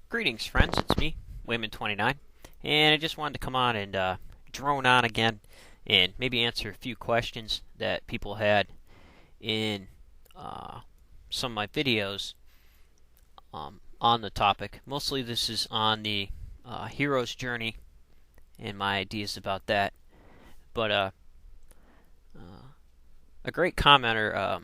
Greetings, friends. It's me, Wayman29, and I just wanted to come on and drone on again and maybe answer a few questions that people had in some of my videos on the topic. Mostly this is on the hero's journey and my ideas about that. But a great commenter,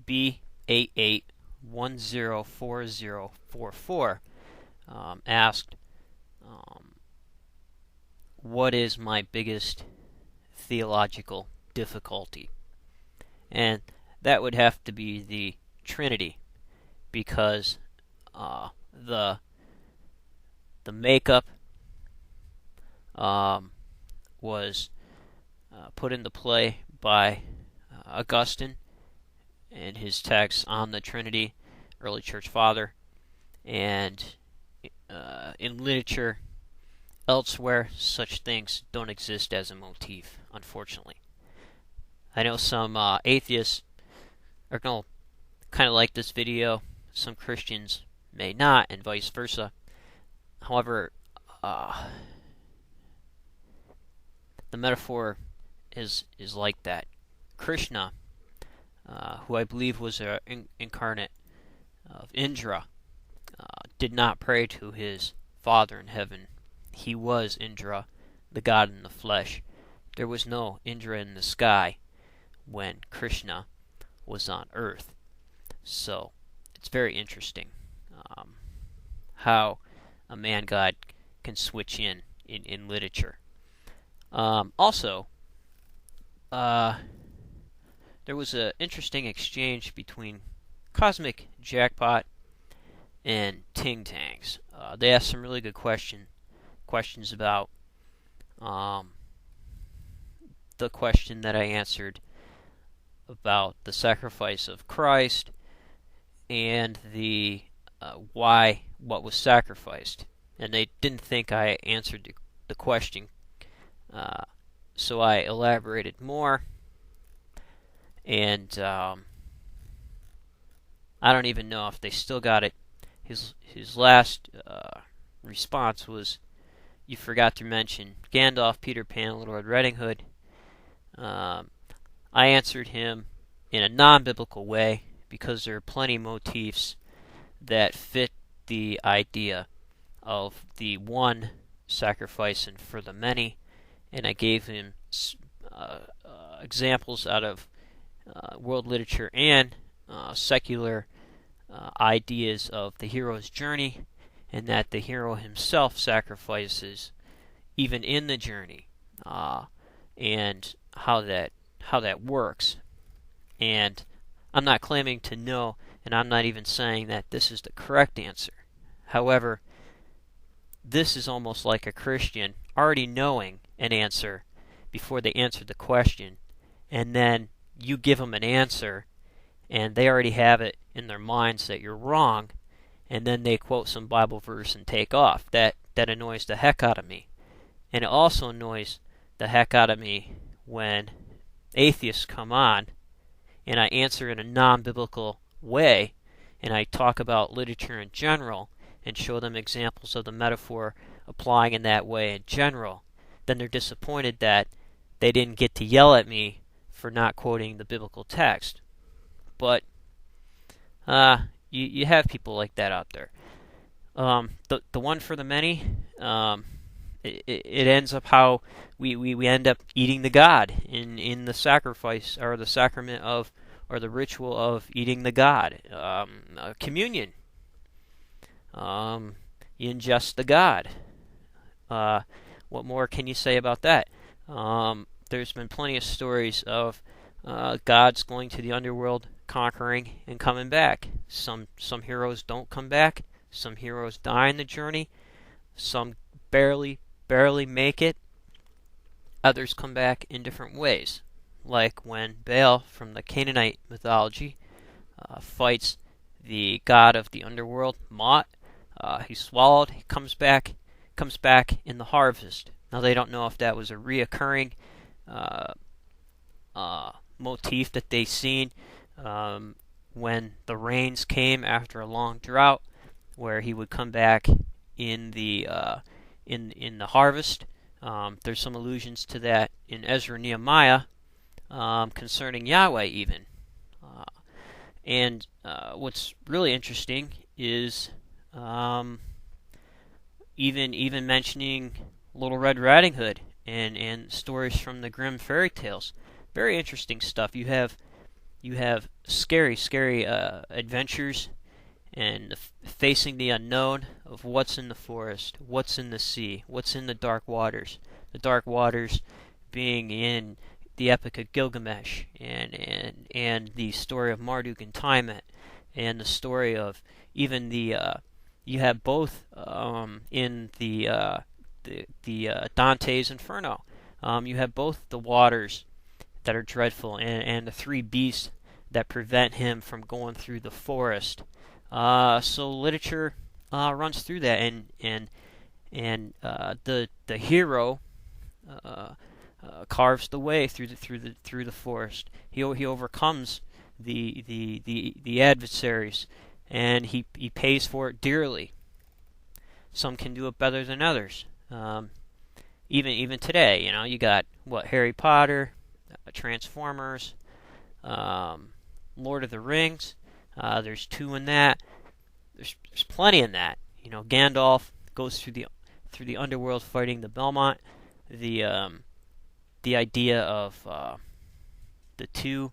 B88104044, asked, what is my biggest theological difficulty? And that would have to be the Trinity, because the makeup was put into play by Augustine and his text on the Trinity, early church father, and in literature elsewhere, such things don't exist as a motif, unfortunately. I know some atheists are going to kind of like this video, some Christians may not, and vice versa. However, the metaphor is like that. Krishna, who I believe was an incarnate of Indra, did not pray to his Father in heaven. He was Indra, the god in the flesh. There was no Indra in the sky when Krishna was on earth. So it's very interesting how a man god can switch in literature. Also, there was an interesting exchange between Cosmic Jackpot and Ting Tangs. They asked some really good questions about the question that I answered about the sacrifice of Christ and the what was sacrificed, and they didn't think I answered the question, so I elaborated more. And I don't even know if they still got it. His last response was, "You forgot to mention Gandalf, Peter Pan, Little Red Riding Hood." I answered him in a non-biblical way because there are plenty of motifs that fit the idea of the one sacrificing for the many, and I gave him examples out of world literature and secular ideas of the hero's journey, and that the hero himself sacrifices even in the journey, and how that works. And I'm not claiming to know, and I'm not even saying that this is the correct answer. However, this is almost like a Christian already knowing an answer before they answer the question, and then you give them an answer, and they already have it in their minds that you're wrong, and then they quote some Bible verse and take off. That annoys the heck out of me. And it also annoys the heck out of me when atheists come on, and I answer in a non-biblical way, and I talk about literature in general, and show them examples of the metaphor applying in that way in general. Then they're disappointed that they didn't get to yell at me for not quoting the biblical text. But you have people like that out there. The one for the many, it ends up how we end up eating the god in the sacrifice, or the sacrament of, or the ritual of eating the god. Communion. You ingest the god. What more can you say about that? There's been plenty of stories of gods going to the underworld, conquering, and coming back. Some heroes don't come back. Some heroes die in the journey. Some barely make it. Others come back in different ways. Like when Baal from the Canaanite mythology fights the god of the underworld, Mot. He's swallowed. He comes back in the harvest. Now they don't know if that was a reoccurring motif that they seen when the rains came after a long drought, where he would come back in the harvest. There's some allusions to that in Ezra and Nehemiah concerning Yahweh even. And what's really interesting is even mentioning Little Red Riding Hood and stories from the Grimm fairy tales. Very interesting stuff. You have scary adventures and facing the unknown of what's in the forest, what's in the sea, what's in the dark waters. The dark waters being in the Epic of Gilgamesh and the story of Marduk and Tiamat, and the story of even the you have both in the Dante's Inferno. You have both the waters that are dreadful and the three beasts that prevent him from going through the forest. So literature runs through that, and the hero carves the way through the forest. He overcomes the adversaries, and he pays for it dearly. Some can do it better than others. Even today, you got Harry Potter, Transformers, Lord of the Rings. There's 2 in that. There's plenty in that. Gandalf goes through the underworld fighting the Belmont. The idea of the 2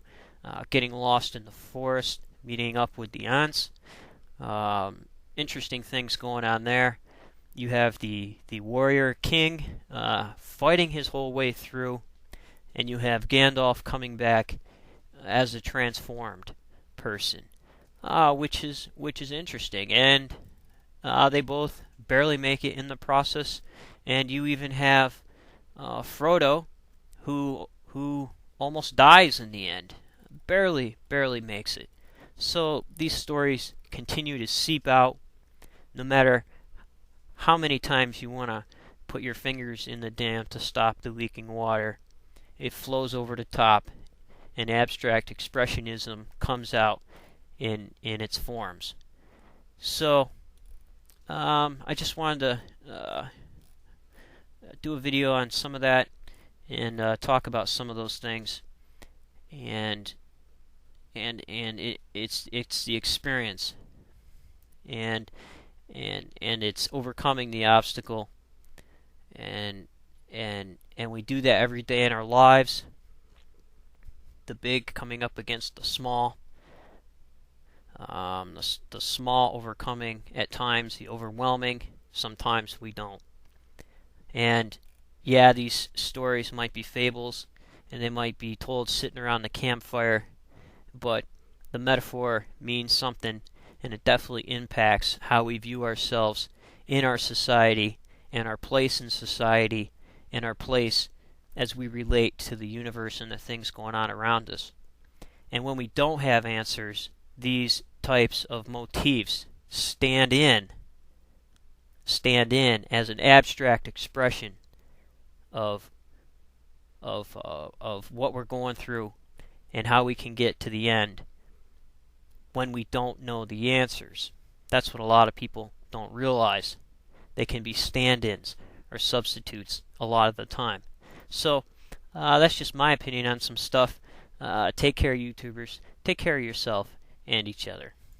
getting lost in the forest, meeting up with the Ents. Interesting things going on there. You have the warrior king fighting his whole way through, and you have Gandalf coming back as a transformed person, which is interesting. And they both barely make it in the process, and you even have Frodo, who almost dies in the end, barely makes it. So these stories continue to seep out, no matter how many times you want to put your fingers in the dam to stop the leaking water. It flows over the top, and abstract expressionism comes out in its forms. So I just wanted to do a video on some of that and talk about some of those things, and it's the experience, and it's overcoming the obstacle, and we do that every day in our lives. The big coming up against the small, the small overcoming at times the overwhelming. Sometimes we don't. And yeah, these stories might be fables, and they might be told sitting around the campfire, but the metaphor means something, and it definitely impacts how we view ourselves in our society, and our place in society, and our place as we relate to the universe and the things going on around us. And when we don't have answers, these types of motifs stand in as an abstract expression of what we're going through and how we can get to the end when we don't know the answers. That's what a lot of people don't realize. They can be stand-ins or substitutes a lot of the time. So that's just my opinion on some stuff. Take care, YouTubers. Take care of yourself and each other.